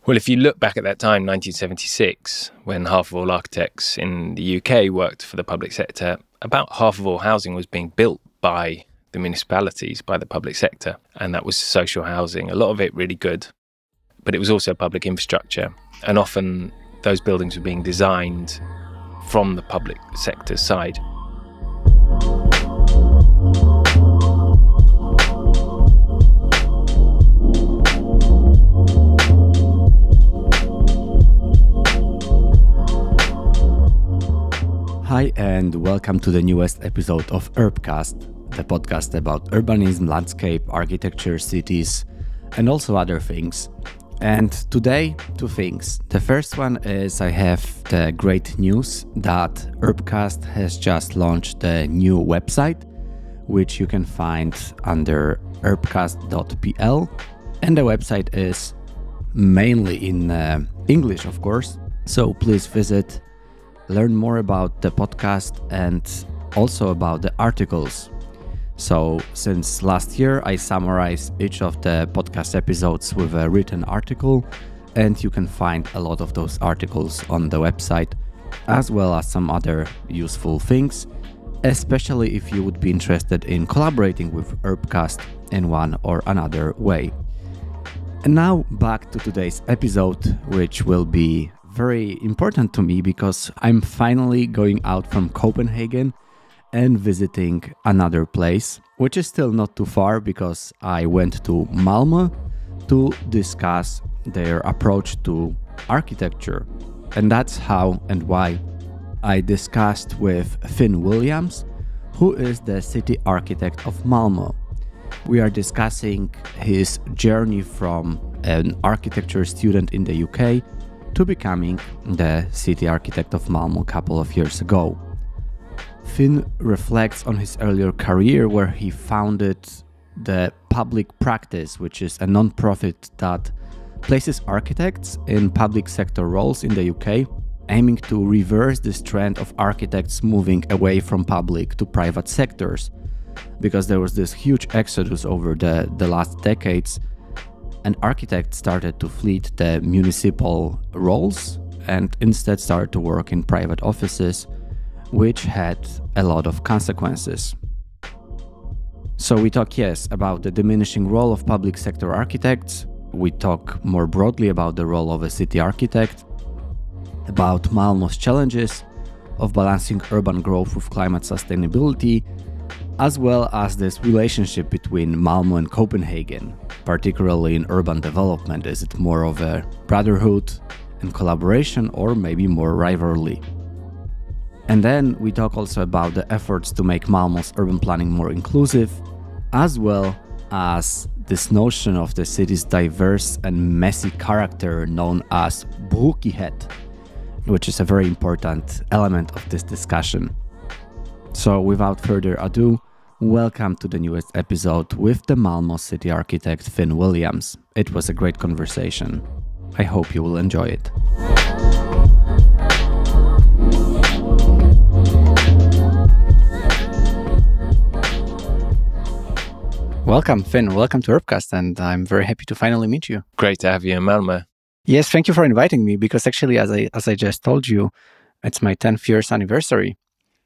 Well, if you look back at that time, 1976, when half of all architects in the UK worked for the public sector, about half of all housing was being built by the municipalities, by the public sector. And that was social housing, a lot of it really good. But it was also public infrastructure. And often those buildings were being designed from the public sector side. Hi and welcome to the newest episode of Urbcast, the podcast about urbanism, landscape, architecture, cities, and also other things. And today, two things. The first one is I have the great news that Urbcast has just launched a new website, which you can find under urbcast.pl. And the website is mainly in English, of course. So please visit, learn more about the podcast and also about the articles. So since last year, I summarized each of the podcast episodes with a written article, and you can find a lot of those articles on the website, as well as some other useful things, especially if you would be interested in collaborating with Urbcast in one or another way. And now back to today's episode, which will be very important to me because I'm finally going out from Copenhagen and visiting another place, which is still not too far because I went to Malmö to discuss their approach to architecture. And that's how and why I discussed with Finn Williams, who is the city architect of Malmö. We are discussing his journey from an architecture student in the UK to becoming the city architect of Malmö a couple of years ago. Finn reflects on his earlier career where he founded the Public Practice, which is a non-profit that places architects in public sector roles in the UK, aiming to reverse this trend of architects moving away from public to private sectors, because there was this huge exodus over the last decades, and architects started to flee the municipal roles and instead started to work in private offices, which had a lot of consequences. So we talk, yes, about the diminishing role of public sector architects. We talk more broadly about the role of a city architect, about Malmö's challenges of balancing urban growth with climate sustainability, as well as this relationship between Malmö and Copenhagen, particularly in urban development. Is it more of a brotherhood and collaboration, or maybe more rivalry? And then we talk also about the efforts to make Malmö's urban planning more inclusive, as well as this notion of the city's diverse and messy character known as bråkighet, which is a very important element of this discussion. So without further ado, welcome to the newest episode with the Malmö city architect Finn Williams. It was a great conversation. I hope you will enjoy it. Welcome, Finn. Welcome to Urbcast, and I'm very happy to finally meet you. Great to have you in Malmö. Yes, thank you for inviting me, because actually, as I just told you, it's my 10th year's anniversary.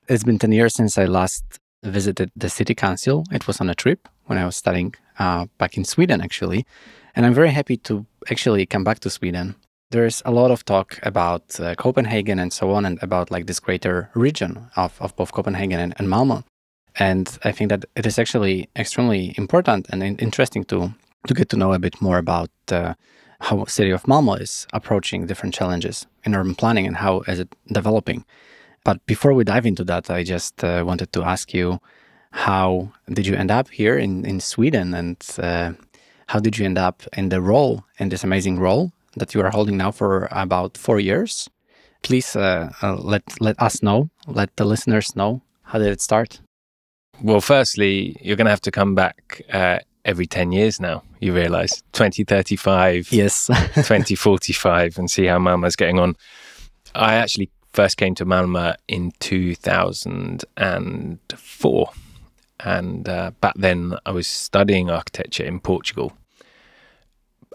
It's been 10 years since I last visited the city council. It was on a trip when I was studying back in Sweden, actually. And I'm very happy to actually come back to Sweden. There's a lot of talk about Copenhagen and so on, and about like this greater region of both Copenhagen and Malmö. And I think that it is actually extremely important and interesting to get to know a bit more about how the city of Malmö is approaching different challenges in urban planning and how is it developing. But before we dive into that, I just wanted to ask you, how did you end up here in Sweden, and how did you end up in this amazing role that you are holding now for about 4 years? Please let us know, let the listeners know, how did it start? Well, firstly, you're going to have to come back every 10 years now, you realize. 2035, yes, 2045, and see how Malmö's getting on. I actually first came to Malmö in 2004. And back then I was studying architecture in Portugal.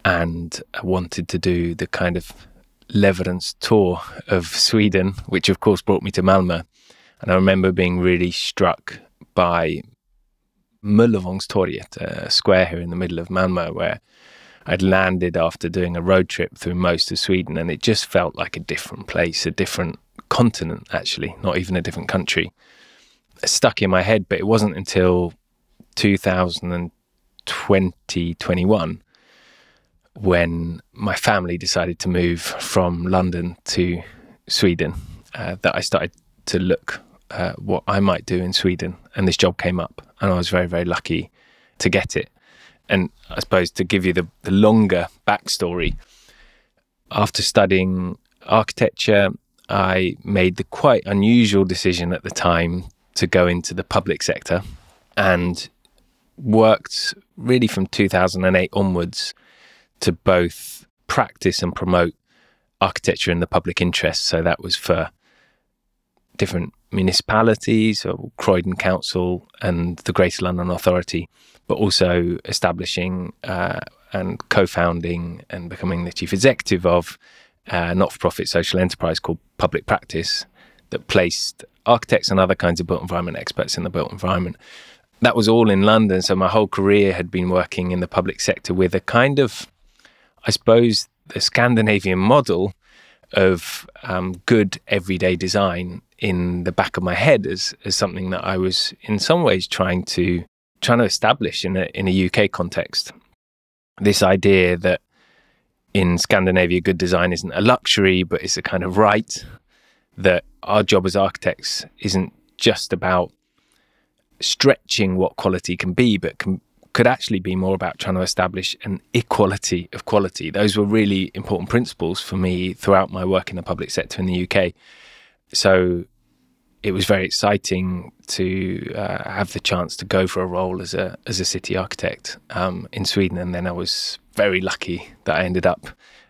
and I wanted to do the kind of Leverance tour of Sweden, which of course brought me to Malmö. And I remember being really struck by Möllevångstorget, a square here in the middle of Malmö, where I'd landed after doing a road trip through most of Sweden, and it just felt like a different place, a different continent, actually, not even a different country. It stuck in my head, but it wasn't until 2021 when my family decided to move from London to Sweden that I started to look at what I might do in Sweden, and this job came up, and I was very, very lucky to get it. And I suppose to give you the longer backstory, after studying architecture, I made the quite unusual decision at the time to go into the public sector, and worked really from 2008 onwards to both practice and promote architecture in the public interest. So that was for different municipalities, so Croydon Council and the Greater London Authority, but also establishing and co-founding and becoming the chief executive of a not-for-profit social enterprise called Public Practice that placed architects and other kinds of built environment experts in the built environment. That was all in London, so my whole career had been working in the public sector with a kind of, I suppose, the Scandinavian model of good everyday design in the back of my head as something that I was in some ways trying to establish in a UK context. This idea that in Scandinavia, good design isn't a luxury, but it's a kind of right, that our job as architects isn't just about stretching what quality can be, but could actually be more about trying to establish an equality of quality. Those were really important principles for me throughout my work in the public sector in the UK. So it was very exciting to have the chance to go for a role as a city architect in Sweden. And then I was very lucky that I ended up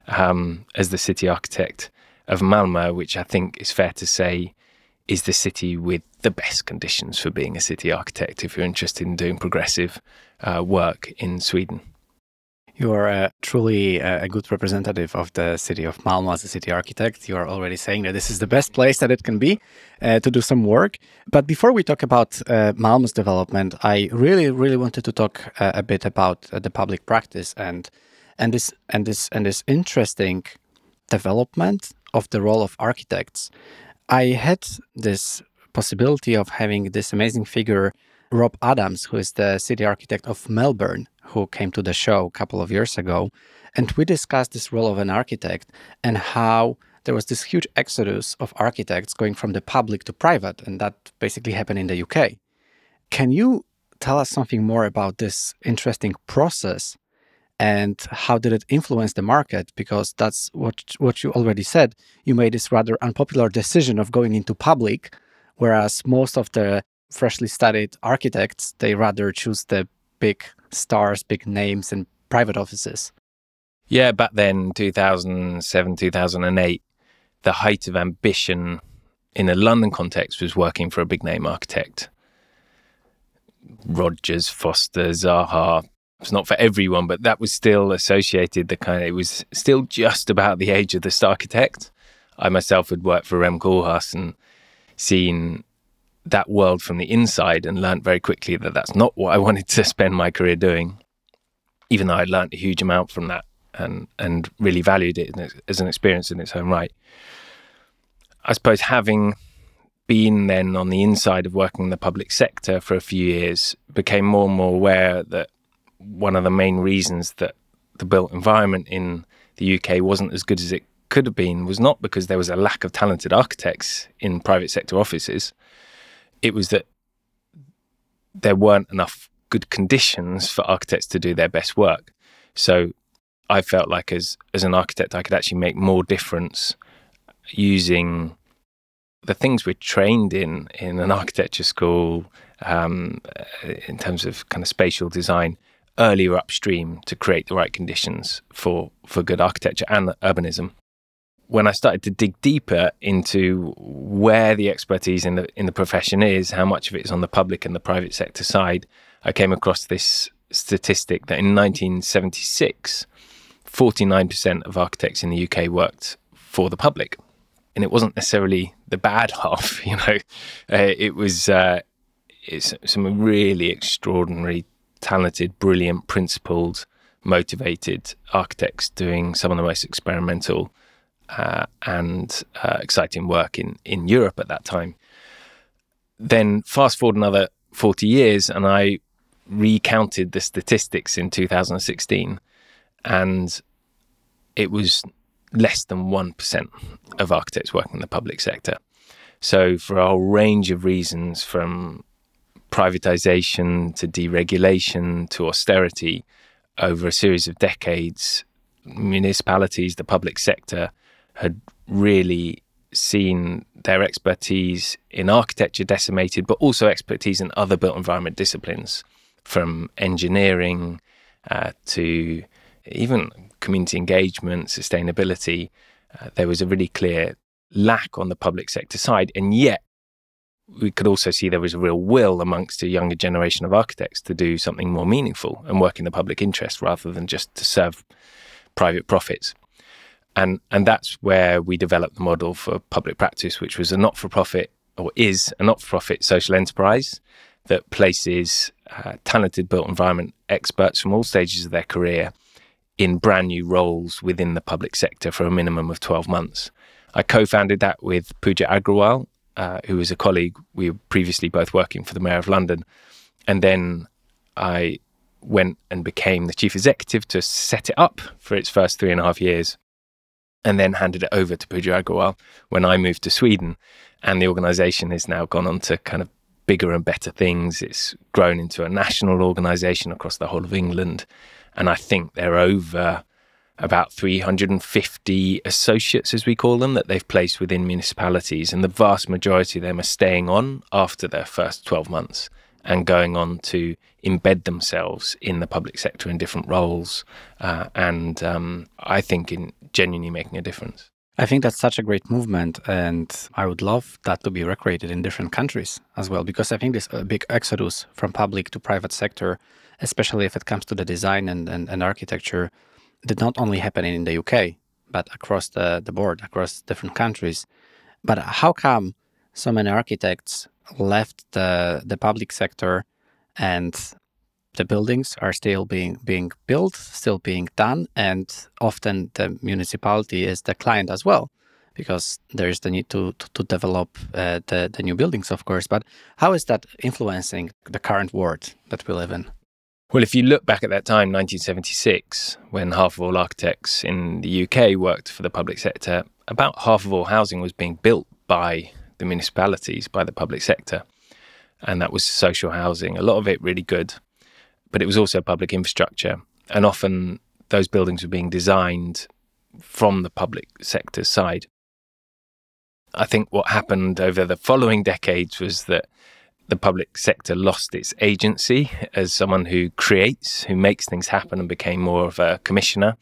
as the city architect of Malmö, which I think is fair to say is the city with the best conditions for being a city architect if you're interested in doing progressive work in Sweden. You are truly a good representative of the city of Malmö as a city architect. You are already saying that this is the best place that it can be to do some work. But before we talk about Malmö's development, I really wanted to talk a bit about the public practice and this interesting development of the role of architects. I had this possibility of having this amazing figure, Rob Adams, who is the city architect of Melbourne, who came to the show a couple of years ago. And we discussed this role of an architect and how there was this huge exodus of architects going from the public to private. And that basically happened in the UK. Can you tell us something more about this interesting process and how did it influence the market? Because that's what you already said. You made this rather unpopular decision of going into public, whereas most of the freshly studied architects, they rather choose the big stars, big names and private offices. Yeah, back then, 2007, 2008, the height of ambition in a London context was working for a big name architect. Rogers, Foster, Zaha. It's not for everyone, but that was still associated, it was still just about the age of the architect. I myself had worked for Rem Koolhaas and seen that world from the inside and learned very quickly that that's not what I wanted to spend my career doing, even though I learned a huge amount from that and really valued it as an experience in its own right. I suppose having been then on the inside of working in the public sector for a few years, became more and more aware that one of the main reasons that the built environment in the UK wasn't as good as it could have been was not because there was a lack of talented architects in private sector offices. It was that there weren't enough good conditions for architects to do their best work. So I felt like as an architect, I could actually make more difference using the things we're trained in an architecture school in terms of kind of spatial design earlier upstream to create the right conditions for good architecture and urbanism. When I started to dig deeper into where the expertise in the profession is, how much of it is on the public and the private sector side, I came across this statistic that in 1976, 49% of architects in the UK worked for the public. And it wasn't necessarily the bad half, it was it's some really extraordinary, talented, brilliant, principled, motivated architects doing some of the most experimental and exciting work in Europe at that time. Then fast forward another 40 years and I recounted the statistics in 2016, and it was less than 1% of architects working in the public sector. So for a whole range of reasons, from privatization to deregulation to austerity, over a series of decades, municipalities, the public sector, had really seen their expertise in architecture decimated, but also expertise in other built environment disciplines, from engineering to even community engagement, sustainability. There was a really clear lack on the public sector side, and yet we could also see there was a real will amongst a younger generation of architects to do something more meaningful and work in the public interest rather than just to serve private profits. And that's where we developed the model for public practice, which was a not-for-profit, or is a not-for-profit social enterprise that places talented built environment experts from all stages of their career in brand new roles within the public sector for a minimum of 12 months. I co-founded that with Pooja Agrawal, who was a colleague. We were previously both working for the Mayor of London. And then I went and became the chief executive to set it up for its first 3.5 years, and then handed it over to Pooja Agrawal when I moved to Sweden. And the organisation has now gone on to kind of bigger and better things. It's grown into a national organisation across the whole of England. And I think there are over about 350 associates, as we call them, that they've placed within municipalities. And the vast majority of them are staying on after their first 12 months and going on to embed themselves in the public sector in different roles. I think in genuinely making a difference. I think that's such a great movement, and I would love that to be recreated in different countries as well, because I think there's a big exodus from public to private sector, especially if it comes to the design and architecture, did not only happen in the UK, but across the board, across different countries. But how come so many architects left the public sector, and the buildings are still being built, still being done, and often the municipality is the client as well, because there's the need to develop the new buildings, of course. But how is that influencing the current world that we live in? Well, if you look back at that time, 1976, when half of all architects in the UK worked for the public sector, about half of all housing was being built by the municipalities, by the public sector. And that was social housing, a lot of it really good. But it was also public infrastructure. And often those buildings were being designed from the public sector side. I think what happened over the following decades was that the public sector lost its agency as someone who creates, who makes things happen, and became more of a commissioner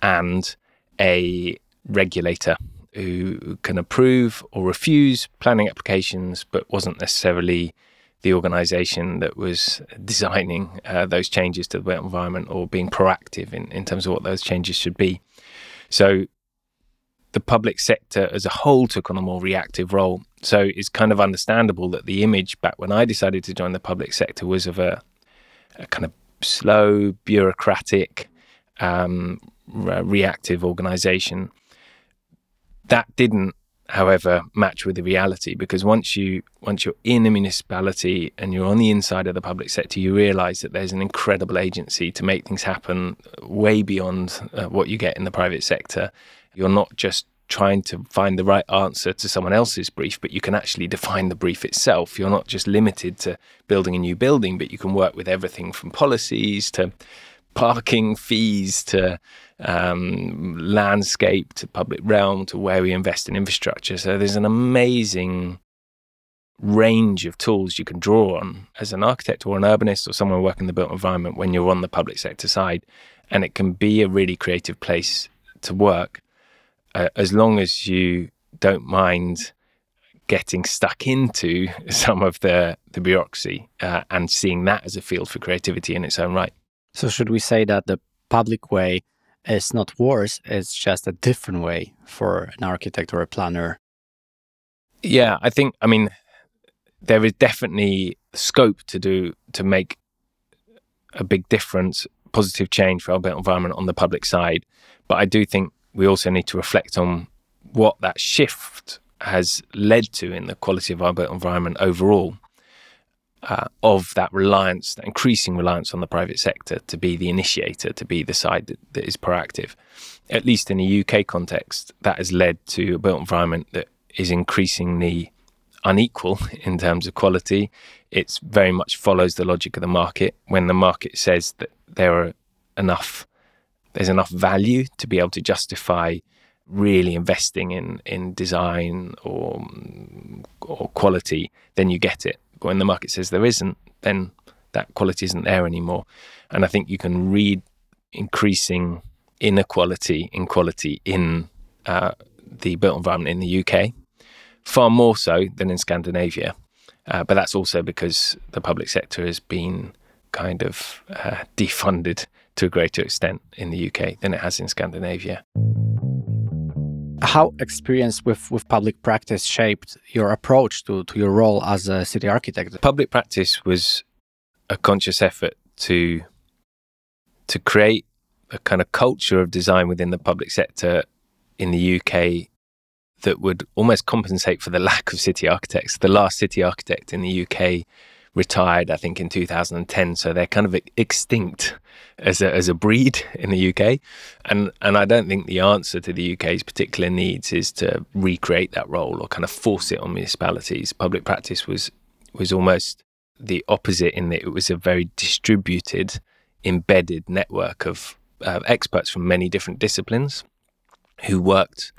and a regulator who can approve or refuse planning applications, but wasn't necessarily the organisation that was designing those changes to the built environment or being proactive in terms of what those changes should be. So the public sector as a whole took on a more reactive role. So it's kind of understandable that the image back when I decided to join the public sector was of a kind of slow, bureaucratic, reactive organisation. That didn't, however, match with the reality, because once you're in a municipality and you're on the inside of the public sector, you realise that there's an incredible agency to make things happen way beyond what you get in the private sector. You're not just trying to find the right answer to someone else's brief, but you can actually define the brief itself. You're not just limited to building a new building, but you can work with everything from policies to parking fees to landscape to public realm to where we invest in infrastructure. So there's an amazing range of tools you can draw on as an architect or an urbanist or someone working in the built environment when you're on the public sector side. And it can be a really creative place to work as long as you don't mind getting stuck into some of the bureaucracy and seeing that as a field for creativity in its own right. So should we say that the public way is not worse, it's just a different way for an architect or a planner. Yeah, I mean, there is definitely scope to make a big difference, positive change for our built environment on the public side. But I do think we also need to reflect on what that shift has led to in the quality of our built environment overall, of that reliance, that increasing reliance on the private sector to be the initiator, to be the side that is proactive. At least in a UK context, that has led to a built environment that is increasingly unequal in terms of quality. It very much follows the logic of the market. When the market says that there's enough value to be able to justify really investing in design or quality, then you get it. But when the market says there isn't, then that quality isn't there anymore. And I think you can read increasing inequality in quality in the built environment in the UK, far more so than in Scandinavia. But that's also because the public sector has been kind of defunded to a greater extent in the UK than it has in Scandinavia. How experience with public practice shaped your approach to your role as a city architect? Public practice was a conscious effort to create a kind of culture of design within the public sector in the UK that would almost compensate for the lack of city architects. The last city architect in the UK retired, I think, in 2010, so they're kind of extinct as a breed in the UK. And I don't think the answer to the UK's particular needs is to recreate that role or kind of force it on municipalities. Public practice was almost the opposite in that it was a very distributed, embedded network of experts from many different disciplines who worked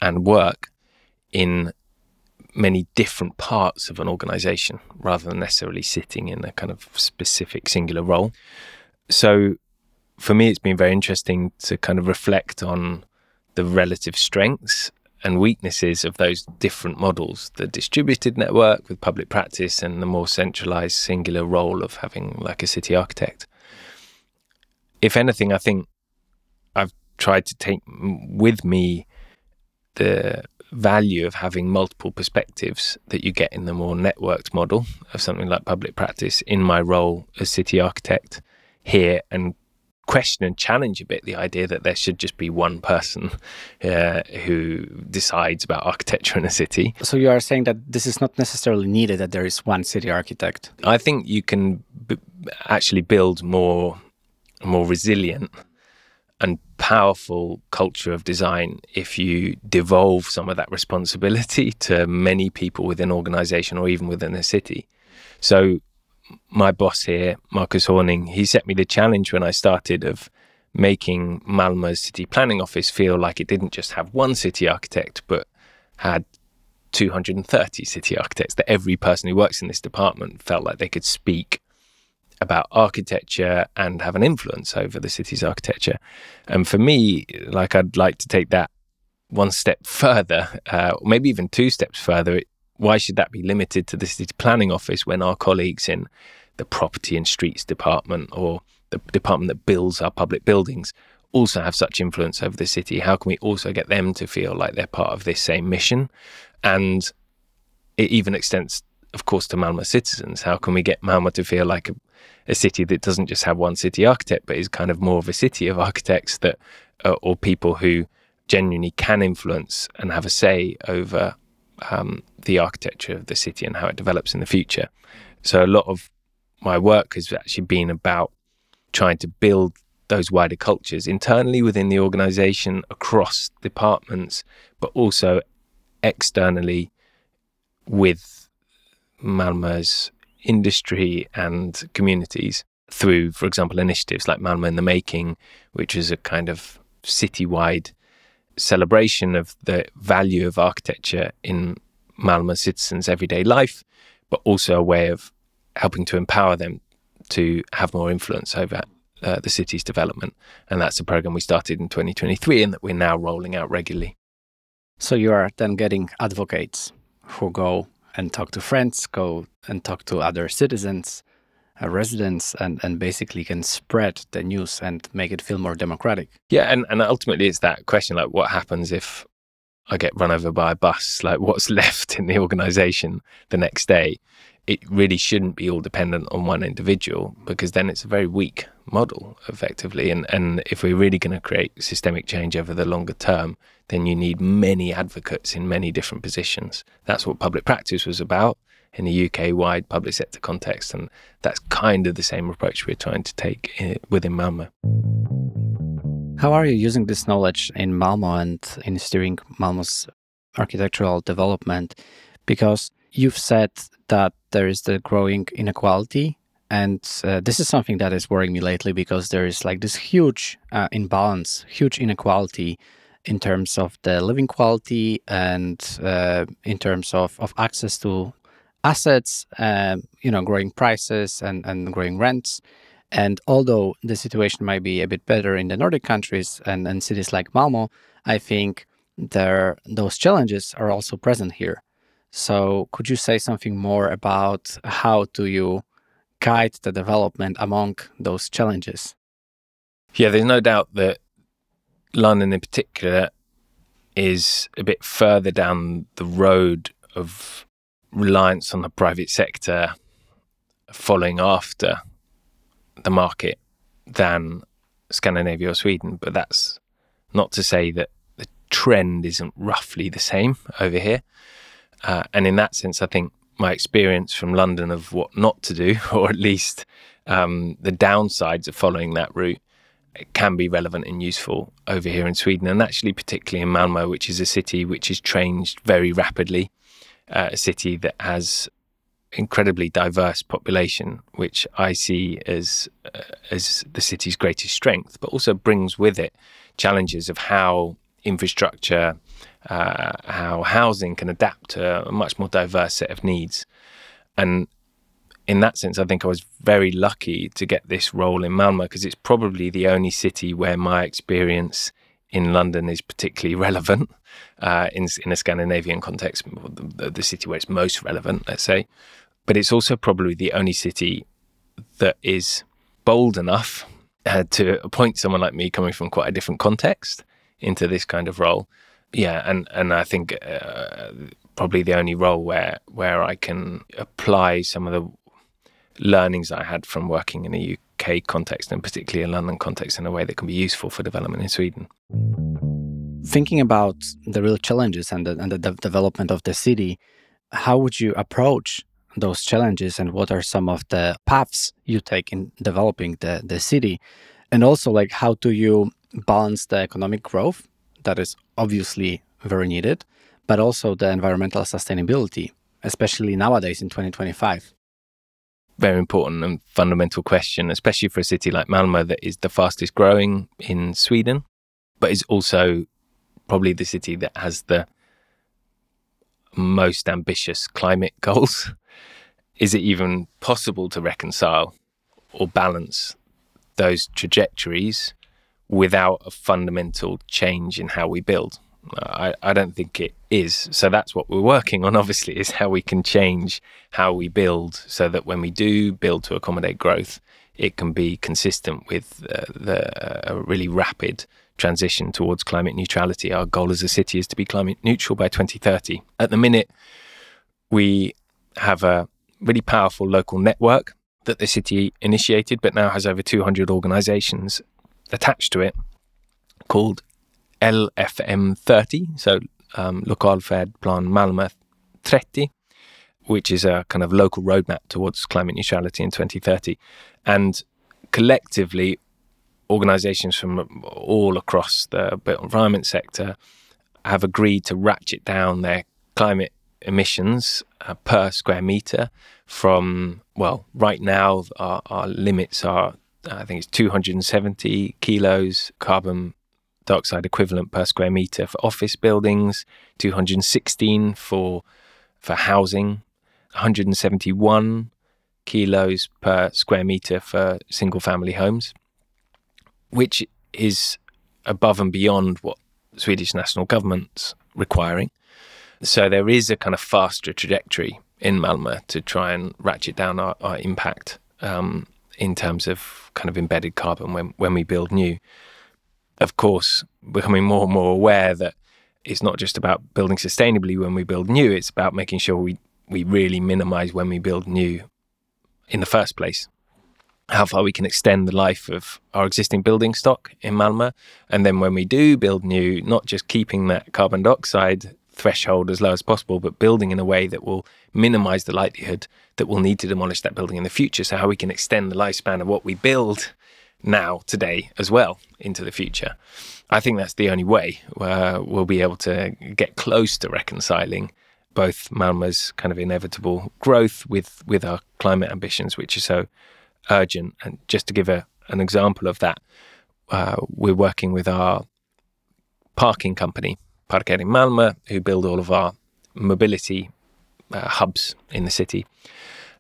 and work in many different parts of an organization rather than necessarily sitting in a kind of specific singular role. So for me, it's been very interesting to kind of reflect on the relative strengths and weaknesses of those different models, the distributed network with public practice and the more centralized singular role of having like a city architect. If anything, I think I've tried to take with me the value of having multiple perspectives that you get in the more networked model of something like public practice in my role as city architect here, and question and challenge a bit the idea that there should just be one person who decides about architecture in a city. So you are saying that this is not necessarily needed, that there is one city architect? I think you can actually build more resilient and powerful culture of design if you devolve some of that responsibility to many people within an organization or even within a city. So my boss here, Marcus Horning, he set me the challenge when I started of making Malmö's city planning office feel like it didn't just have one city architect, but had 230 city architects, that every person who works in this department felt like they could speak about architecture and have an influence over the city's architecture. And for me, like, I'd like to take that one step further, maybe even two steps further. Why should that be limited to the city planning office when our colleagues in the property and streets department or the department that builds our public buildings also have such influence over the city? How can we also get them to feel like they're part of this same mission? And it even extends, of course, to Malmö citizens. How can we get Malmö to feel like a city that doesn't just have one city architect, but is kind of more of a city of architects that, or people who genuinely can influence and have a say over the architecture of the city and how it develops in the future. So a lot of my work has actually been about trying to build those wider cultures internally within the organization, across departments, but also externally with Malmö's industry and communities through, for example, initiatives like Malmö in the Making, which is a kind of citywide celebration of the value of architecture in Malmö citizens' everyday life, but also a way of helping to empower them to have more influence over the city's development. And that's a program we started in 2023 and that we're now rolling out regularly. So you are then getting advocates who go and talk to friends, go and talk to other citizens, residents and basically can spread the news and make it feel more democratic. Yeah, and ultimately it's that question, like what happens if I get run over by a bus? Like what's left in the organisation the next day? It really shouldn't be all dependent on one individual, because then it's a very weak model, effectively. And if we're really going to create systemic change over the longer term, then you need many advocates in many different positions. That's what public practice was about in the UK-wide public sector context. And that's kind of the same approach we're trying to take within Malmö. How are you using this knowledge in Malmö and in steering Malmö's architectural development? Because you've said that there is the growing inequality, and this is something that is worrying me lately, because there is like this huge imbalance, huge inequality in terms of the living quality and in terms of access to assets, growing prices and growing rents. And although the situation might be a bit better in the Nordic countries and cities like Malmö, I think those challenges are also present here. So could you say something more about how do you guide the development among those challenges? Yeah, there's no doubt that London in particular is a bit further down the road of reliance on the private sector following after the market than Scandinavia or Sweden. But that's not to say that the trend isn't roughly the same over here. And in that sense, I think my experience from London of what not to do, or at least the downsides of following that route, it can be relevant and useful over here in Sweden, and actually particularly in Malmö, which is a city which has changed very rapidly, a city that has incredibly diverse population, which I see as the city's greatest strength, but also brings with it challenges of how infrastructure, how housing can adapt to a much more diverse set of needs. And in that sense, I think I was very lucky to get this role in Malmö, because it's probably the only city where my experience in London is particularly relevant in a Scandinavian context, the city where it's most relevant, let's say. But it's also probably the only city that is bold enough to appoint someone like me coming from quite a different context into this kind of role. Yeah, and I think probably the only role where I can apply some of the learnings I had from working in a UK context, and particularly a London context, in a way that can be useful for development in Sweden. Thinking about the real challenges and the development of the city, how would you approach those challenges, and what are some of the paths you take in developing the city? And also, like, how do you balance the economic growth that is obviously very needed, but also the environmental sustainability, especially nowadays in 2025? Very important and fundamental question, especially for a city like Malmö that is the fastest growing in Sweden, but is also probably the city that has the most ambitious climate goals. Is it even possible to reconcile or balance those trajectories without a fundamental change in how we build? I don't think it is. So that's what we're working on, obviously, is how we can change how we build so that when we do build to accommodate growth, it can be consistent with the really rapid transition towards climate neutrality. Our goal as a city is to be climate neutral by 2030. At the minute, we have a really powerful local network that the city initiated, but now has over 200 organisations attached to it, called LFM30, so Lokalfärdplan Malmö 30, which is a kind of local roadmap towards climate neutrality in 2030. And collectively, organisations from all across the built environment sector have agreed to ratchet down their climate emissions per square metre from, well, right now our limits are, I think it's 270 kilos carbon dioxide equivalent per square metre for office buildings, 216 for housing, 171 kilos per square metre for single family homes, which is above and beyond what Swedish national government's requiring. So there is a kind of faster trajectory in Malmö to try and ratchet down our impact in terms of kind of embedded carbon when we build new. Of course, becoming more and more aware that it's not just about building sustainably when we build new, it's about making sure we really minimize when we build new in the first place. How far we can extend the life of our existing building stock in Malmö. And then when we do build new, not just keeping that carbon dioxide threshold as low as possible, but building in a way that will minimize the likelihood that we'll need to demolish that building in the future. So how we can extend the lifespan of what we build now, today, as well, into the future. I think that's the only way we'll be able to get close to reconciling both Malmö's kind of inevitable growth with our climate ambitions, which are so urgent. And just to give an example of that, we're working with our parking company, Architect of Malmö, who build all of our mobility hubs in the city.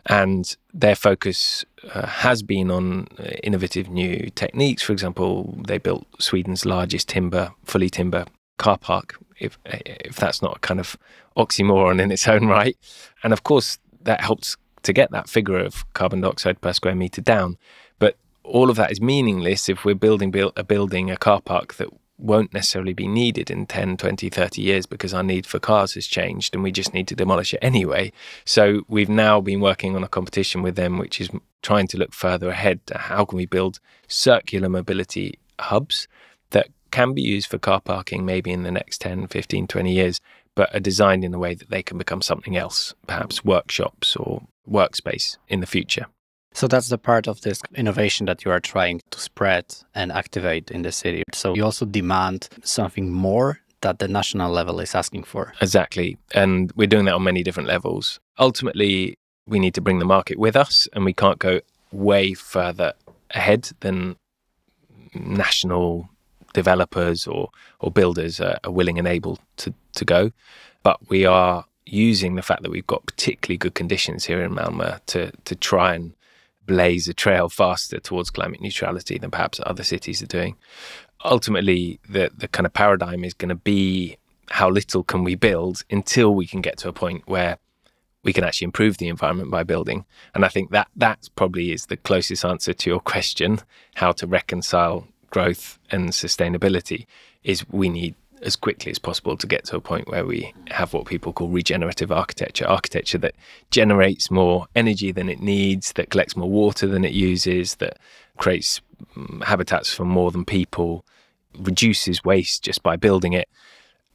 And their focus has been on innovative new techniques. For example, they built Sweden's largest fully timber car park, if that's not a kind of oxymoron in its own right. And of course, that helps to get that figure of carbon dioxide per square meter down. But all of that is meaningless if we're building a car park that won't necessarily be needed in 10, 20, 30 years because our need for cars has changed and we just need to demolish it anyway. So we've now been working on a competition with them, which is trying to look further ahead to how can we build circular mobility hubs that can be used for car parking maybe in the next 10, 15, 20 years, but are designed in a way that they can become something else, perhaps workshops or workspace in the future. So that's the part of this innovation that you are trying to spread and activate in the city. So you also demand something more that the national level is asking for. Exactly. And we're doing that on many different levels. Ultimately, we need to bring the market with us, and we can't go way further ahead than national developers or builders are willing and able to go. But we are using the fact that we've got particularly good conditions here in Malmö to try and blaze a trail faster towards climate neutrality than perhaps other cities are doing. Ultimately, the kind of paradigm is going to be how little can we build until we can get to a point where we can actually improve the environment by building. And I think that probably is the closest answer to your question, how to reconcile growth and sustainability, is we need as quickly as possible to get to a point where we have what people call regenerative architecture that generates more energy than it needs, that collects more water than it uses, that creates habitats for more than people, reduces waste just by building it.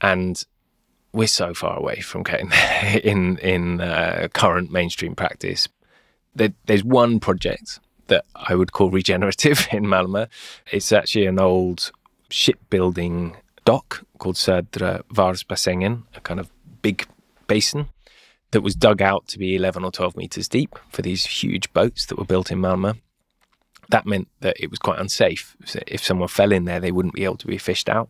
And we're so far away from getting there in current mainstream practice. There's one project that I would call regenerative in Malmö. It's actually an old shipbuilding dock called Södra Varvsbassängen, a kind of big basin that was dug out to be 11 or 12 meters deep for these huge boats that were built in Malmö. That meant that it was quite unsafe. If someone fell in there, they wouldn't be able to be fished out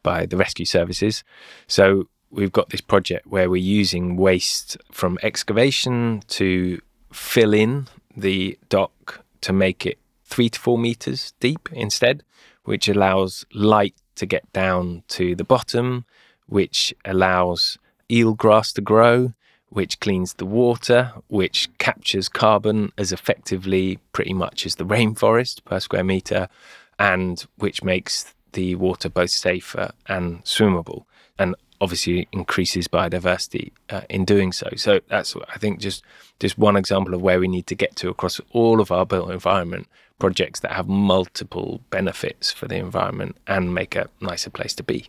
by the rescue services. So we've got this project where we're using waste from excavation to fill in the dock to make it 3 to 4 meters deep instead, which allows light to get down to the bottom, which allows eelgrass to grow, which cleans the water, which captures carbon as effectively pretty much as the rainforest per square meter, and which makes the water both safer and swimmable, and obviously increases biodiversity in doing so. So that's, I think, just one example of where we need to get to across all of our built environment projects that have multiple benefits for the environment and make a nicer place to be.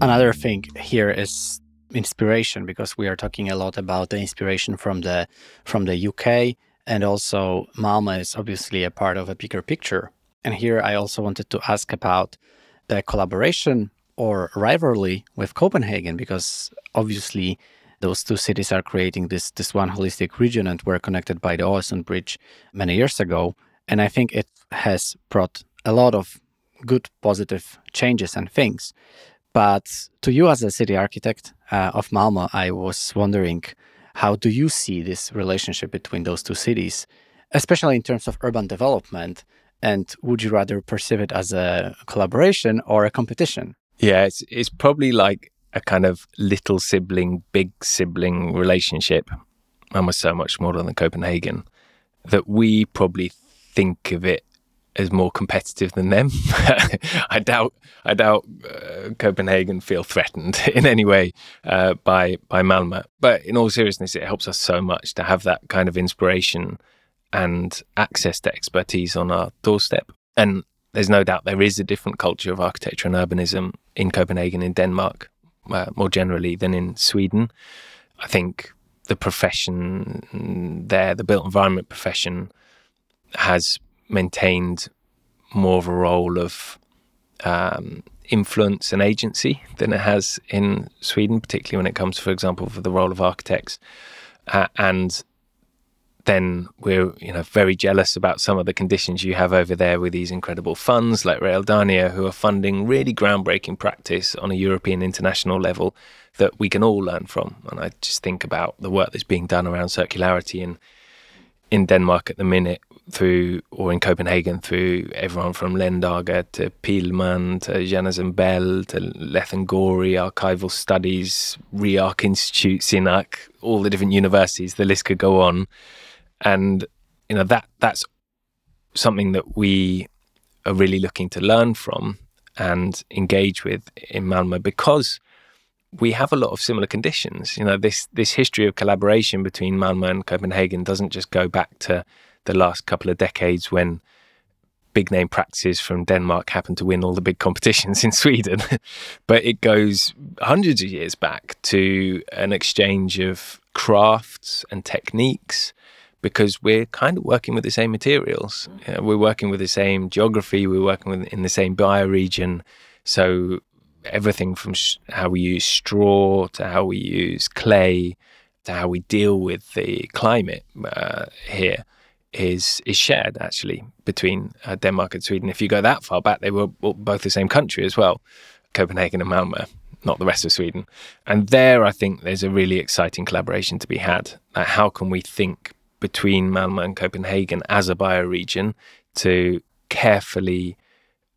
Another thing here is inspiration, because we are talking a lot about the inspiration from the UK, and also Malmö is obviously a part of a bigger picture. And here I also wanted to ask about the collaboration or rivalry with Copenhagen, because obviously those two cities are creating this one holistic region and were connected by the Ocean Bridge many years ago. And I think it has brought a lot of good, positive changes and things. But to you as a city architect of Malmö, I was wondering, how do you see this relationship between those two cities, especially in terms of urban development? And would you rather perceive it as a collaboration or a competition? Yeah, it's probably like a kind of little sibling, big sibling relationship. Malmö's so much smaller than Copenhagen. that we probably think of it as more competitive than them. I doubt Copenhagen feel threatened in any way by Malmö. But in all seriousness, it helps us so much to have that kind of inspiration and access to expertise on our doorstep. And there's no doubt there is a different culture of architecture and urbanism in Copenhagen, in Denmark, more generally than in Sweden. I think the profession there, the built environment profession, has maintained more of a role of influence and agency than it has in Sweden, particularly when it comes, for example, for the role of architects. And then we're very jealous about some of the conditions you have over there with these incredible funds like Realdania, who are funding really groundbreaking practice on a European international level that we can all learn from. And I just think about the work that's being done around circularity in Denmark at the minute, or in Copenhagen, through everyone from Lendager to Pilman to Janus and Bell to Lethengori, Archival Studies, REARC Institute, SINAC, all the different universities, the list could go on. And that's something that we are really looking to learn from and engage with in Malmö, because we have a lot of similar conditions. This history of collaboration between Malmö and Copenhagen doesn't just go back to the last couple of decades when big name practices from Denmark happened to win all the big competitions in Sweden, but it goes hundreds of years back to an exchange of crafts and techniques, because we're kind of working with the same materials. We're working with the same geography, we're working in the same bioregion. So everything from how we use straw to how we use clay to how we deal with the climate here is shared, actually, between Denmark and Sweden. If you go that far back, they were both the same country as well, Copenhagen and Malmö, not the rest of Sweden. And there, I think there's a really exciting collaboration to be had. Like, how can we think between Malmö and Copenhagen as a bioregion to carefully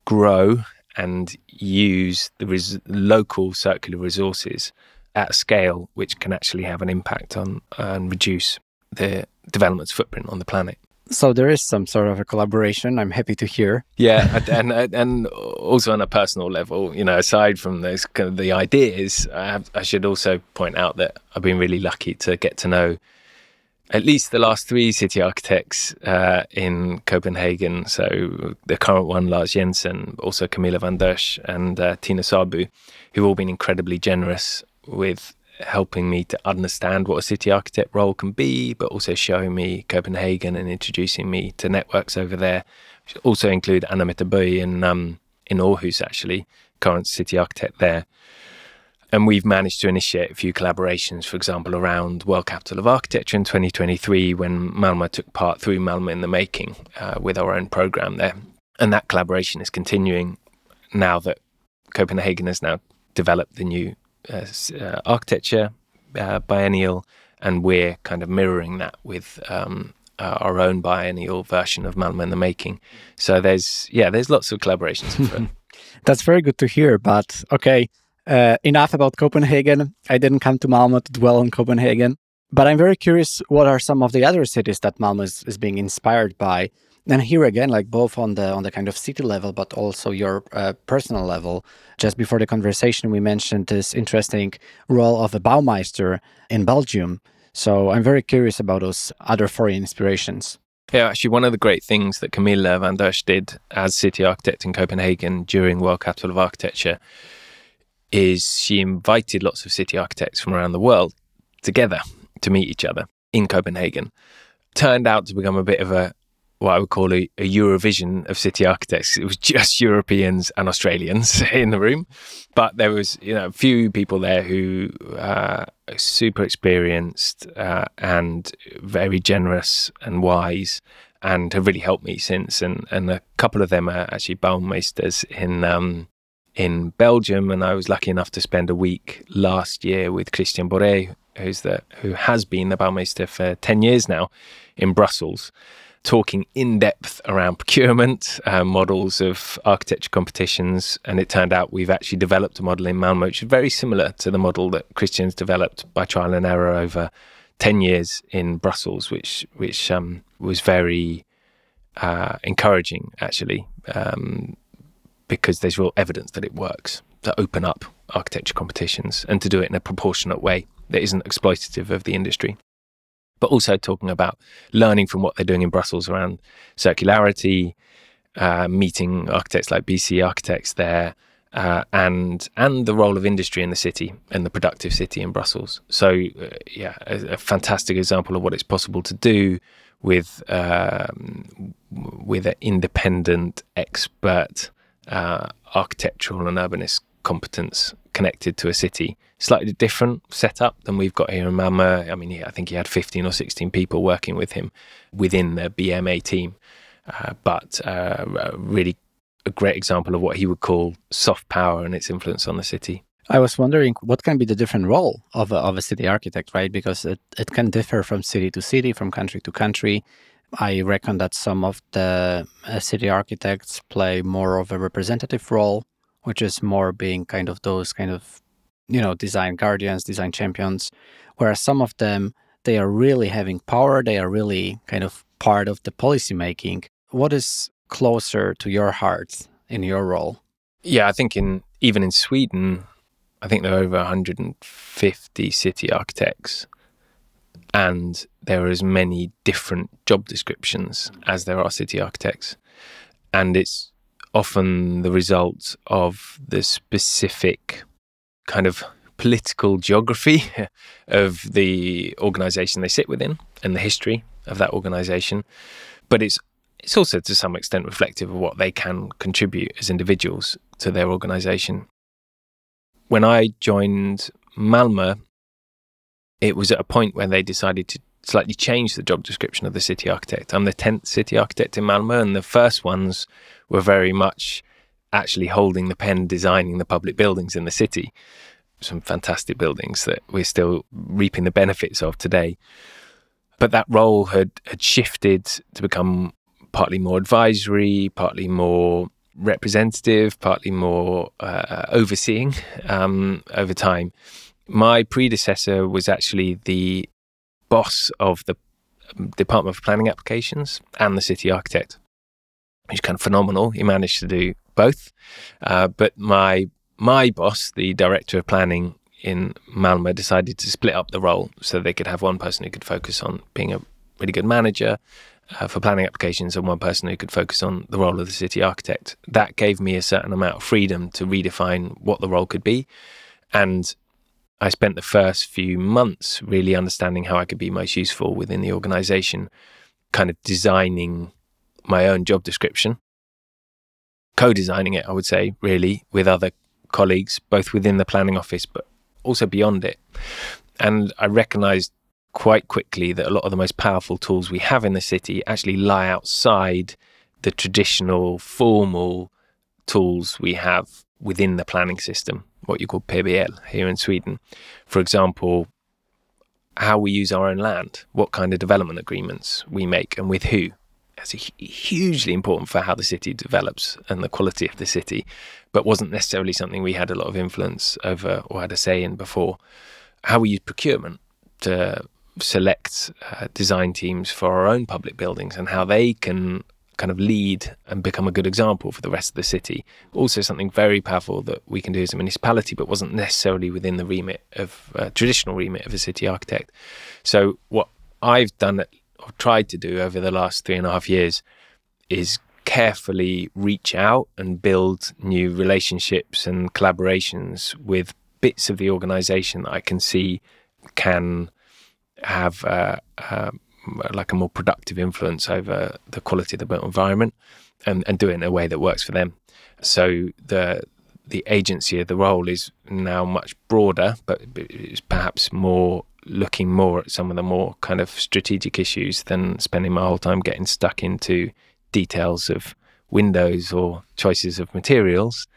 grow and use the local circular resources at a scale which can actually have an impact on and reduce the development's footprint on the planet. So there is some sort of a collaboration. I'm happy to hear. Yeah, and also on a personal level, aside from those kind of the ideas, I should also point out that I've been really lucky to get to know at least the last 3 city architects in Copenhagen. So the current one, Lars Jensen, also Camilla van Dörsch and Tina Sabu, who've all been incredibly generous with helping me to understand what a city architect role can be, but also showing me Copenhagen and introducing me to networks over there, which also include Anna Mette Bøe in Aarhus, actually, current city architect there. And we've managed to initiate a few collaborations, for example, around World Capital of Architecture in 2023, when Malmö took part through Malmö in the Making with our own program there. And that collaboration is continuing now that Copenhagen has now developed the new architecture biennial, and we're kind of mirroring that with our own biennial version of Malmö in the Making. So there's lots of collaborations. That's very good to hear. But okay, enough about Copenhagen. I didn't come to Malmö to dwell on Copenhagen, but I'm very curious, what are some of the other cities that Malmö is being inspired by? And here again, like both on the kind of city level, but also your personal level. Just before the conversation, we mentioned this interesting role of a Baumeister in Belgium. So I'm very curious about those other foreign inspirations. Yeah, actually, one of the great things that Camilla van Dörsch did as city architect in Copenhagen during World Capital of Architecture is she invited lots of city architects from around the world together to meet each other in Copenhagen. Turned out to become a bit of what I would call a Eurovision of city architects. It was just Europeans and Australians in the room, but there was a few people there who are super experienced and very generous and wise, and have really helped me since. And a couple of them are actually Baumeisters in Belgium, and I was lucky enough to spend a week last year with Christian Boré, who has been the Baumeister for 10 years now in Brussels, talking in depth around procurement, models of architecture competitions. And it turned out we've actually developed a model in Malmö, which is very similar to the model that Christian's developed by trial and error over 10 years in Brussels, which was very encouraging, actually, because there's real evidence that it works to open up architecture competitions and to do it in a proportionate way that isn't exploitative of the industry. But also talking about learning from what they're doing in Brussels around circularity, meeting architects like BC architects there, and the role of industry in the city and the productive city in Brussels. So a fantastic example of what it's possible to do with an independent expert architectural and urbanist competence connected to a city. Slightly different setup than we've got here in Malmö. I mean, I think he had 15 or 16 people working with him within the BMA team, but really a great example of what he would call soft power and its influence on the city. I was wondering what can be the different role of a city architect, right? Because it can differ from city to city, from country to country. I reckon that some of the city architects play more of a representative role, which is more being kind of those kind of, design guardians, design champions, whereas some of them, they are really having power. They are really kind of part of the policy making. What is closer to your heart in your role? Yeah, I think even in Sweden, I think there are over 150 city architects, and there are as many different job descriptions as there are city architects. And it's often the result of the specific kind of political geography of the organization they sit within and the history of that organization. But it's also to some extent reflective of what they can contribute as individuals to their organization. When I joined Malmö, it was at a point where they decided to slightly change the job description of the city architect. I'm the 10th city architect in Malmö, and the first ones were very much actually holding the pen, designing the public buildings in the city. Some fantastic buildings that we're still reaping the benefits of today. But that role had shifted to become partly more advisory, partly more representative, partly more overseeing over time. My predecessor was actually the boss of the Department for Planning Applications and the city architect, which is kind of phenomenal. He managed to do both. But my boss, the director of planning in Malmö, decided to split up the role so they could have one person who could focus on being a really good manager for planning applications and one person who could focus on the role of the city architect. That gave me a certain amount of freedom to redefine what the role could be. And I spent the first few months really understanding how I could be most useful within the organization, kind of designing my own job description, co-designing it, I would say, really, with other colleagues, both within the planning office, but also beyond it. And I recognized quite quickly that a lot of the most powerful tools we have in the city actually lie outside the traditional formal tools we have within the planning system, what you call PBL here in Sweden. For example, how we use our own land, what kind of development agreements we make and with who. That's hugely important for how the city develops and the quality of the city, but wasn't necessarily something we had a lot of influence over or had a say in before. How we use procurement to select design teams for our own public buildings and how they can kind of lead and become a good example for the rest of the city. Also something very powerful that we can do as a municipality, but wasn't necessarily within the remit of traditional remit of a city architect. So what I've done or tried to do over the last 3.5 years is carefully reach out and build new relationships and collaborations with bits of the organization that I can see can have like a more productive influence over the quality of the built environment and do it in a way that works for them. So the agency of the role is now much broader, but it's perhaps looking more at some of the more kind of strategic issues than spending my whole time getting stuck into details of windows or choices of materials,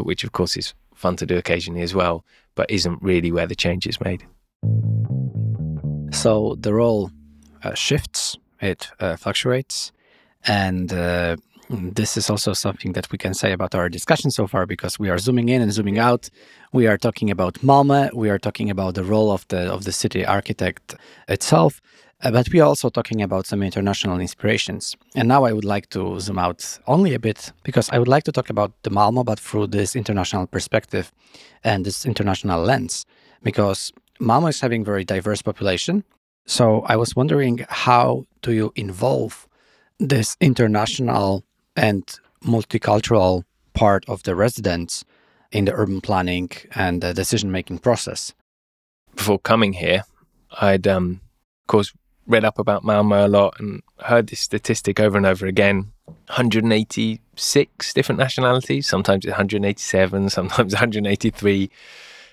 which of course is fun to do occasionally as well, but isn't really where the change is made. So the role shifts, it fluctuates, and This is also something that we can say about our discussion so far, because we are zooming in and zooming out. We are talking about Malmö. We are talking about the role of the city architect itself, but we are also talking about some international inspirations. And now I would like to zoom out only a bit, because I would like to talk about the Malmö, but through this international perspective and this international lens, because Malmö is having very diverse population. So I was wondering, how do you involve this international and multicultural part of the residents in the urban planning and the decision-making process? Before coming here, I'd, of course, read up about Malmö a lot and heard this statistic over and over again. 186 different nationalities, sometimes 187, sometimes 183.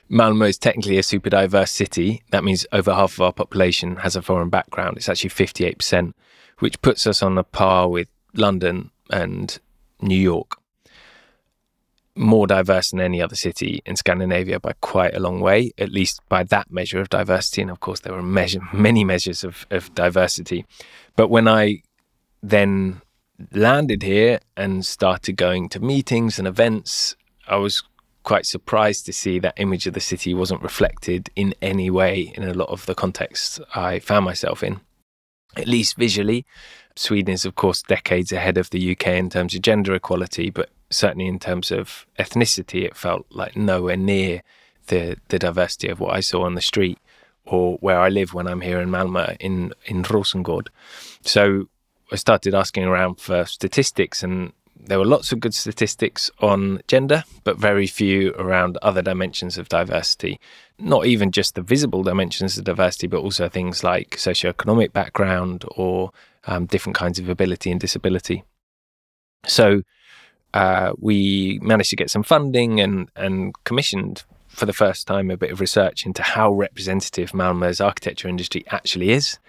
Malmö is technically a super diverse city. That means over half of our population has a foreign background. It's actually 58%, which puts us on a par with London and New York. More diverse than any other city in Scandinavia by quite a long way, at least by that measure of diversity. And of course, there were many measures of diversity. But when I then landed here and started going to meetings and events, I was quite surprised to see that image of the city wasn't reflected in any way in a lot of the contexts I found myself in, at least visually. Sweden is, of course, decades ahead of the UK in terms of gender equality, but certainly in terms of ethnicity, it felt like nowhere near the diversity of what I saw on the street or where I live when I'm here in Malmö, in Rosengård. So I started asking around for statistics, and there were lots of good statistics on gender, but very few around other dimensions of diversity. Not even just the visible dimensions of diversity, but also things like socioeconomic background or different kinds of ability and disability. So we managed to get some funding and commissioned for the first time a bit of research into how representative Malmö's architecture industry actually is.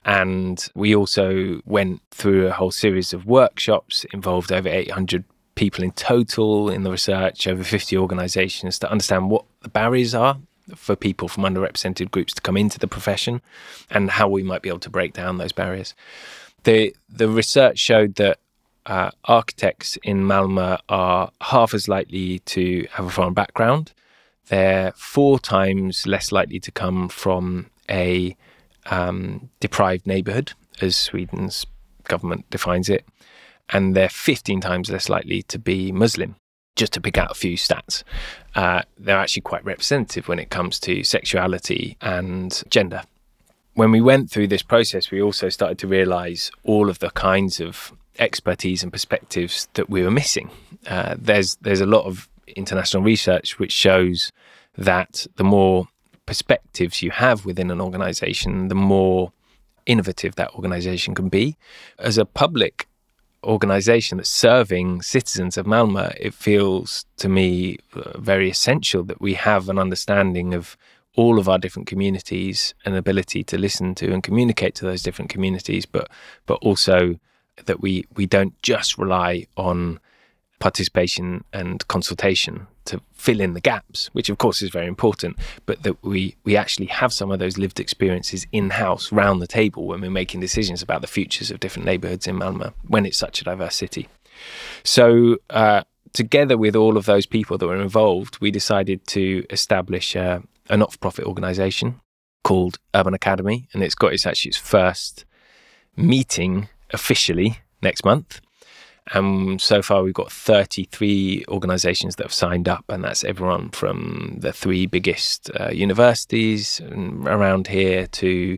And we also went through a whole series of workshops, involved over 800 people in total in the research, over 50 organisations, to understand what the barriers are for people from underrepresented groups to come into the profession and how we might be able to break down those barriers. The research showed that architects in Malmö are half as likely to have a foreign background. They're 4 times less likely to come from a deprived neighbourhood, as Sweden's government defines it, and they're 15 times less likely to be Muslim, just to pick out a few stats. They're actually quite representative when it comes to sexuality and gender. When we went through this process, we also started to realise all of the kinds of expertise and perspectives that we were missing. There's a lot of international research which shows that the more perspectives you have within an organisation, the more innovative that organisation can be. As a public organisation that's serving citizens of Malmö, it feels to me very essential that we have an understanding of all of our different communities, an ability to listen to and communicate to those different communities, but also that we don't just rely on participation and consultation to fill in the gaps, which of course is very important, but that we actually have some of those lived experiences in-house round the table when we're making decisions about the futures of different neighbourhoods in Malmö, when it's such a diverse city. So together with all of those people that were involved, we decided to establish a not-for-profit organisation called Urban Academy, and it's actually its first meeting officially next month. And so far we've got 33 organisations that have signed up, and that's everyone from the 3 biggest universities around here to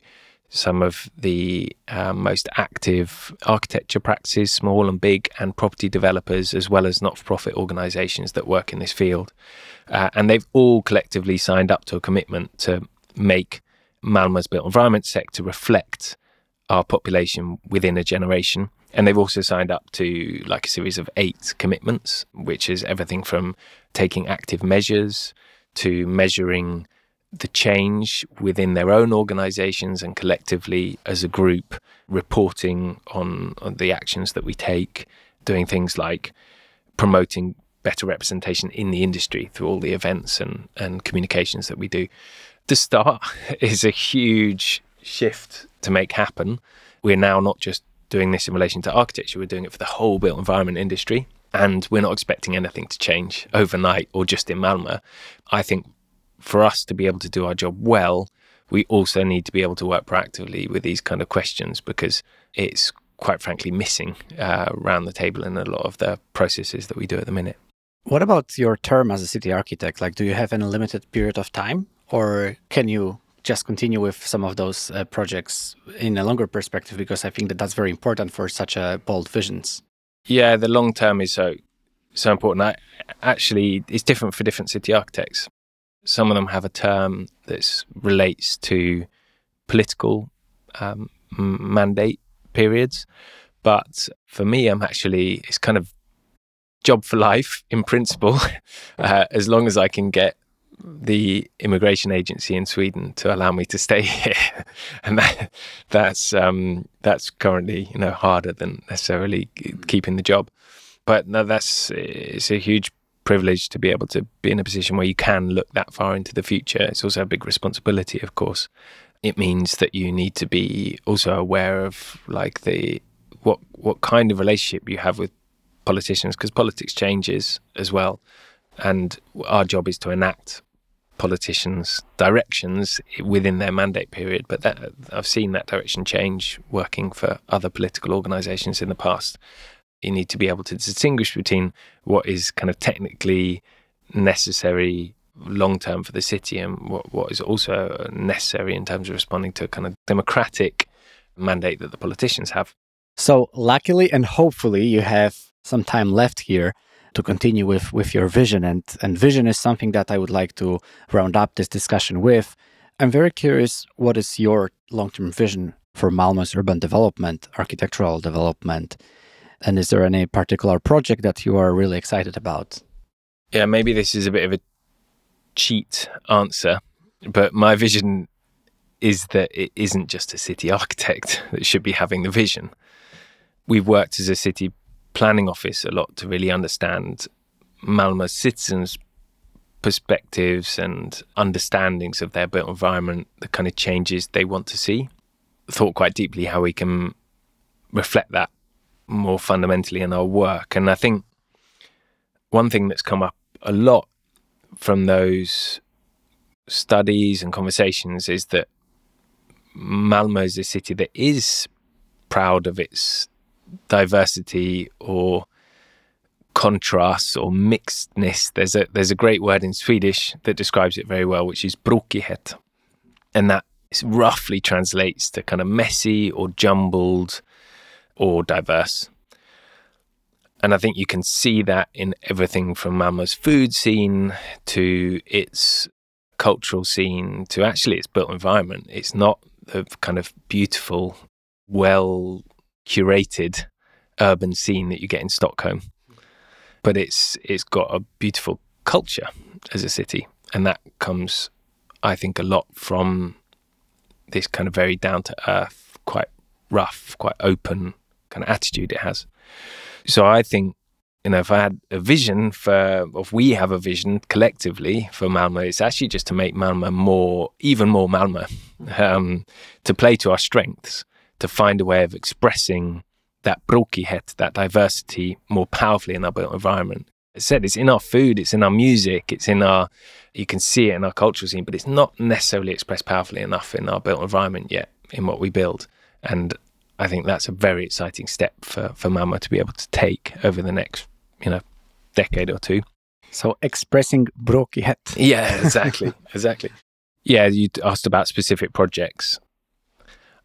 some of the most active architecture practices, small and big, and property developers, as well as not-for-profit organisations that work in this field. And they've all collectively signed up to a commitment to make Malmö's built environment sector reflect our population within a generation. And they've also signed up to like a series of 8 commitments, which is everything from taking active measures to measuring the change within their own organisations and collectively as a group reporting on the actions that we take, doing things like promoting better representation in the industry through all the events and communications that we do. The start is a huge shift to make happen. We're now not just doing this in relation to architecture. We're doing it for the whole built environment industry. And we're not expecting anything to change overnight or just in Malmö. I think for us to be able to do our job well, we also need to be able to work proactively with these kind of questions, because it's quite frankly missing around the table in a lot of the processes that we do at the minute. What about your term as a city architect? Like, do you have any limited period of time, or can you just continue with some of those projects in a longer perspective? Because I think that that's very important for such bold visions. Yeah, the long term is so important. Actually, it's different for different city architects. Some of them have a term that relates to political mandate periods. But for me, it's kind of job for life in principle, as long as I can get the immigration agency in Sweden to allow me to stay here. And that's currently, harder than necessarily keeping the job. But no, it's a huge privilege to be able to be in a position where you can look that far into the future. It's also a big responsibility, of course. It means that you need to be also aware of like what kind of relationship you have with politicians, because politics changes as well. And our job is to enact politicians' directions within their mandate period. But I've seen that direction change working for other political organisations in the past. You need to be able to distinguish between what is kind of technically necessary long-term for the city and what is also necessary in terms of responding to a kind of democratic mandate that the politicians have. So luckily and hopefully you have some time left here to continue with your vision. And vision is something that I would like to round up this discussion with. I'm very curious, what is your long-term vision for Malmö's urban development, architectural development? And is there any particular project that you are really excited about? Yeah, maybe this is a bit of a cheat answer, but my vision is that it isn't just a city architect that should be having the vision. We've worked as a city planning office a lot to really understand Malmö citizens' perspectives and understandings of their built environment, the kind of changes they want to see. Thought quite deeply how we can reflect that more fundamentally in our work. And I think one thing that's come up a lot from those studies and conversations is that Malmö is a city that is proud of its diversity or contrast or mixedness. There's a great word in Swedish that describes it very well, which is bråkighet. And that roughly translates to kind of messy or jumbled or diverse. And I think you can see that in everything from Malmö's food scene to its cultural scene to actually its built environment. It's not the kind of beautiful, well curated urban scene that you get in Stockholm, but it's got a beautiful culture as a city, and that comes, I think, a lot from this kind of very down to earth, quite rough, quite open kind of attitude it has. So I think, if I had a vision if we have a vision collectively for Malmö, it's actually just to make Malmö even more Malmö, to play to our strengths, to find a way of expressing that bråkighet, that diversity more powerfully in our built environment. As I said, it's in our food, it's in our music, you can see it in our cultural scene, but it's not necessarily expressed powerfully enough in our built environment yet, in what we build. And I think that's a very exciting step for Malmö to be able to take over the next, decade or two. So expressing bråkighet. Yeah, exactly. Yeah, you asked about specific projects.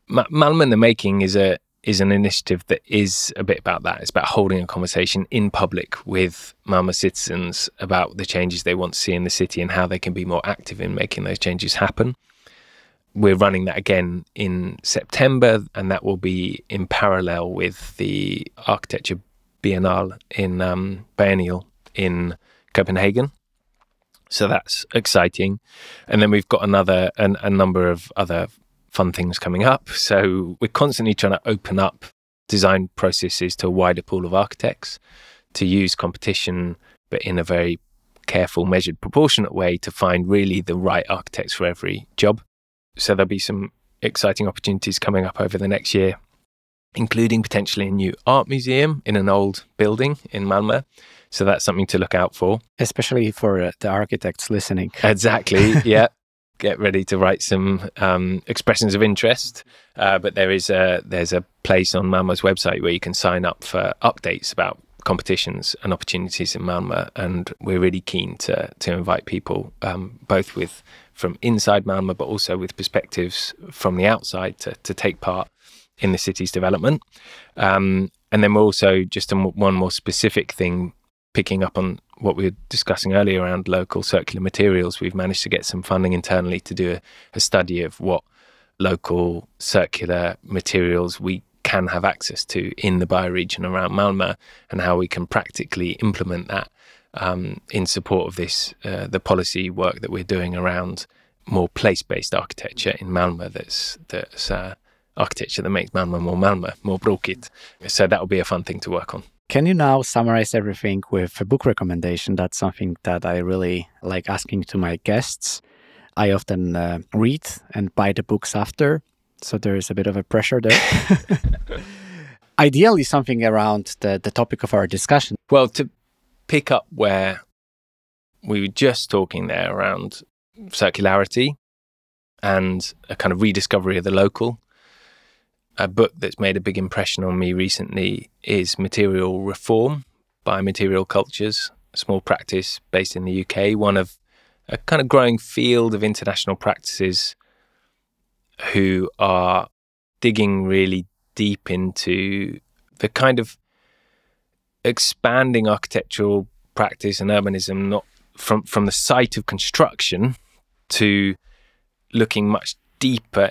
Malmö in the Making is an initiative that is a bit about that. It's about holding a conversation in public with Malmö citizens about the changes they want to see in the city and how they can be more active in making those changes happen. We're running that again in September, and that will be in parallel with the Architecture Biennale Biennial in Copenhagen. So that's exciting. And then we've got a number of other fun things coming up. So we're constantly trying to open up design processes to a wider pool of architects, to use competition, but in a very careful, measured, proportionate way to find really the right architects for every job. So there'll be some exciting opportunities coming up over the next year. including potentially a new art museum in an old building in Malmö. So that's something to look out for. Especially for the architects listening. Exactly, yeah. Get ready to write some expressions of interest. But there's a place on Malmö's website where you can sign up for updates about competitions and opportunities in Malmö. And we're really keen to invite people, both from inside Malmö, but also with perspectives from the outside to take part in the city's development. And then we're also, just one more specific thing, picking up on what we were discussing earlier around local circular materials, we've managed to get some funding internally to do a study of what local circular materials we can have access to in the bioregion around Malmö, and how we can practically implement that in support of this, the policy work that we're doing around more place-based architecture in Malmö. That's architecture that makes Malmö, more bråkig. So that will be a fun thing to work on. Can you now summarize everything with a book recommendation? That's something that I really like asking to my guests. I often read and buy the books after, so there is a bit of a pressure there. Ideally, something around the topic of our discussion. Well, to pick up where we were just talking there around circularity and a kind of rediscovery of the local, a book that's made a big impression on me recently is Material Reform by Material Cultures, a small practice based in the UK, one of a kind of growing field of international practices who are digging really deep into the kind of expanding architectural practice and urbanism, not from the site of construction to looking much deeper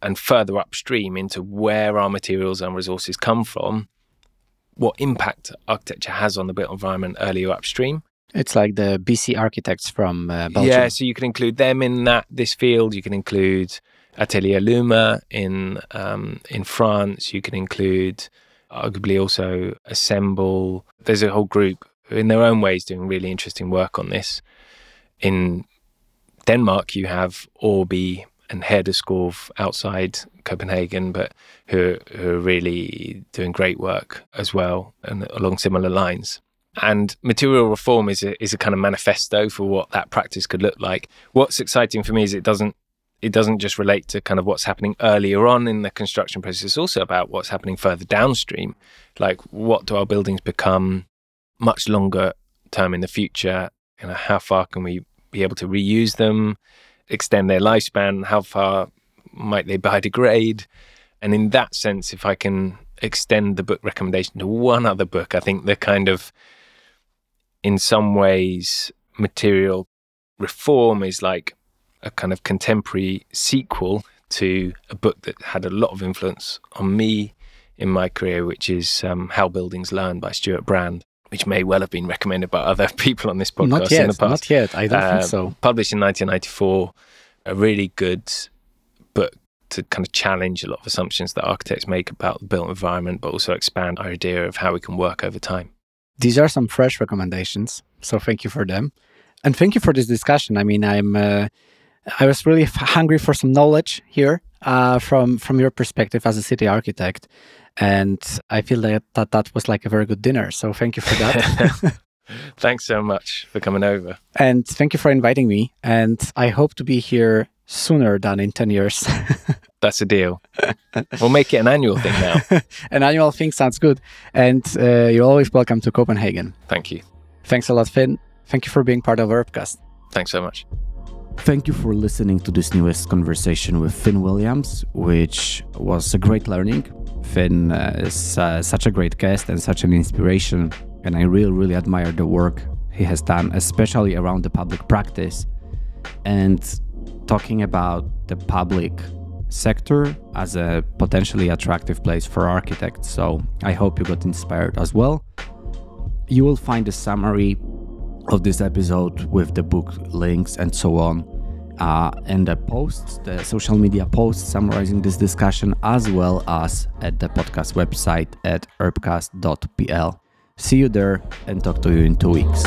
and further upstream into where our materials and resources come from, what impact architecture has on the built environment earlier upstream. It's like the BC architects from Belgium. Yeah, so you can include them in this field. You can include Atelier Luma in France. You can include arguably also Assemble. There's a whole group in their own ways doing really interesting work on this. In Denmark, you have Orbi and Herdeskov outside Copenhagen, but who are really doing great work as well, and along similar lines. And Material Reform is a kind of manifesto for what that practice could look like. What's exciting for me is it doesn't just relate to kind of what's happening earlier on in the construction process. It's also about what's happening further downstream. Like, what do our buildings become much longer term in the future? You know, how far can we be able to reuse them, extend their lifespan? How far might they biodegrade? And in that sense, if I can extend the book recommendation to one other book, I think the kind of, in some ways, Material Reform is like a kind of contemporary sequel to a book that had a lot of influence on me in my career, which is How Buildings Learn by Stuart Brand, which may well have been recommended by other people on this podcast in the past. Not yet. I don't think so. Published in 1994, a really good book to kind of challenge a lot of assumptions that architects make about the built environment, but also expand our idea of how we can work over time. These are some fresh recommendations, so thank you for them. And thank you for this discussion. I mean, I was really hungry for some knowledge here from your perspective as a city architect. And I feel that was like a very good dinner. So thank you for that. Thanks so much for coming over. And thank you for inviting me. And I hope to be here sooner than in 10 years. That's a deal. We'll make it an annual thing now. An annual thing sounds good. And you're always welcome to Copenhagen. Thank you. Thanks a lot, Finn. Thank you for being part of Urbcast. Thanks so much. Thank you for listening to this newest conversation with Finn Williams, which was a great learning. Finn is such a great guest and such an inspiration, and I really, really admire the work he has done, especially around the public practice and talking about the public sector as a potentially attractive place for architects. So I hope you got inspired as well. You will find a summary of this episode with the book links and so on and the posts, the social media posts summarizing this discussion, as well as at the podcast website at urbcast.pl. See you there and talk to you in 2 weeks.